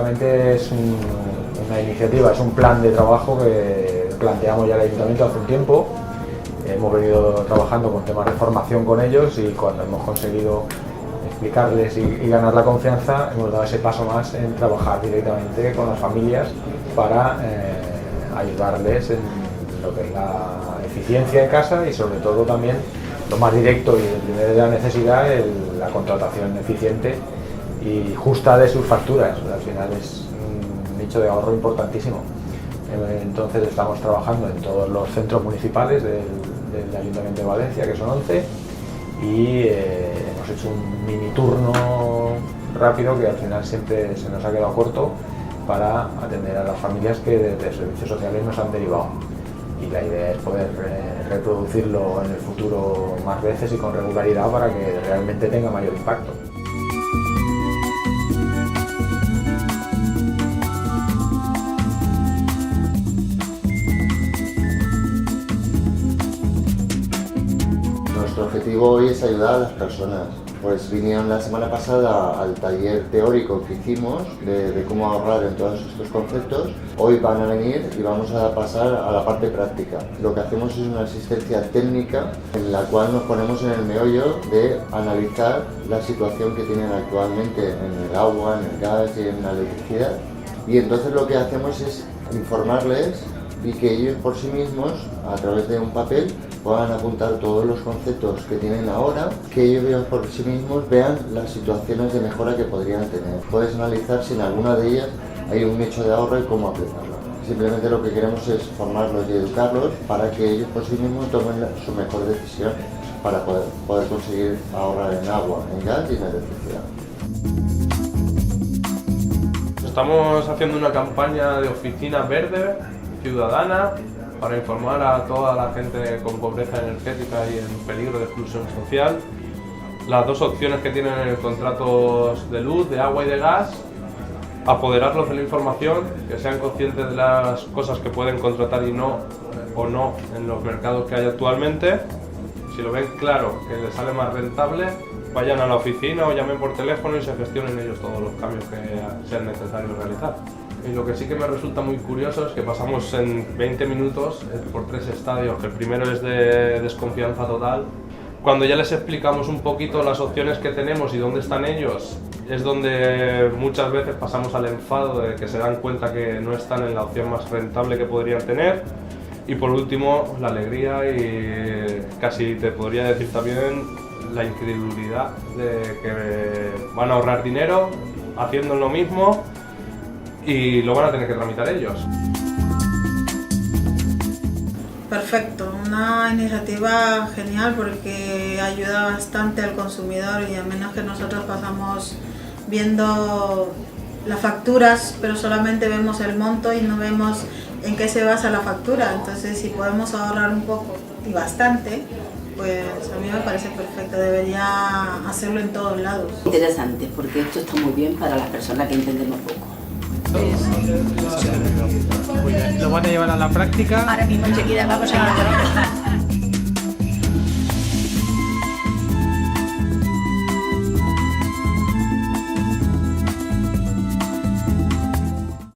básicamente es una iniciativa, es un plan de trabajo que planteamos ya al Ayuntamiento hace un tiempo. Hemos venido trabajando con temas de formación con ellos y cuando hemos conseguido explicarles y ganar la confianza, hemos dado ese paso más en trabajar directamente con las familias para ayudarles en lo que es la eficiencia en casa y sobre todo también lo más directo y el primero de la necesidad, la contratación eficiente y justa de sus facturas. Al final es un nicho de ahorro importantísimo. Entonces estamos trabajando en todos los centros municipales del Ayuntamiento de Valencia, que son 11, y hemos hecho un mini turno rápido que al final siempre se nos ha quedado corto para atender a las familias que desde servicios sociales nos han derivado. Y la idea es poder reproducirlo en el futuro más veces y con regularidad para que realmente tenga mayor impacto. Nuestro objetivo hoy es ayudar a las personas. Pues vinieron la semana pasada al taller teórico que hicimos de cómo ahorrar en todos estos conceptos. Hoy van a venir y vamos a pasar a la parte práctica. Lo que hacemos es una asistencia técnica en la cual nos ponemos en el meollo de analizar la situación que tienen actualmente en el agua, en el gas y en la electricidad. Y entonces lo que hacemos es informarles y que ellos por sí mismos, a través de un papel, puedan apuntar todos los conceptos que tienen ahora, que ellos por sí mismos vean las situaciones de mejora que podrían tener. Puedes analizar si en alguna de ellas hay un nicho de ahorro y cómo aplicarlo. Simplemente lo que queremos es formarlos y educarlos para que ellos por sí mismos tomen su mejor decisión para poder conseguir ahorrar en agua, en gas y en electricidad. Estamos haciendo una campaña de oficina verde ciudadana para informar a toda la gente con pobreza energética y en peligro de exclusión social. Las dos opciones que tienen en contratos de luz, de agua y de gas, apoderarlos de la información, que sean conscientes de las cosas que pueden contratar y no o no en los mercados que hay actualmente. Si lo ven claro que les sale más rentable, vayan a la oficina o llamen por teléfono y se gestionen ellos todos los cambios que sean necesarios realizar. Y lo que sí que me resulta muy curioso es que pasamos en 20 minutos por 3 estadios, que el primero es de desconfianza total. Cuando ya les explicamos un poquito las opciones que tenemos y dónde están ellos, es donde muchas veces pasamos al enfado de que se dan cuenta que no están en la opción más rentable que podrían tener. Y por último, la alegría y casi te podría decir también la incredulidad de que van a ahorrar dinero haciendo lo mismo y lo van a tener que tramitar ellos. Perfecto, una iniciativa genial porque ayuda bastante al consumidor y a menos que nosotros pasamos viendo las facturas, pero solamente vemos el monto y no vemos en qué se basa la factura. Entonces, si podemos ahorrar un poco y bastante, pues a mí me parece perfecto, debería hacerlo en todos lados. Interesante, porque esto está muy bien para las personas que entendemos poco. ¿Lo van a llevar a la práctica? Ahora mismo enseguida vamos a ir a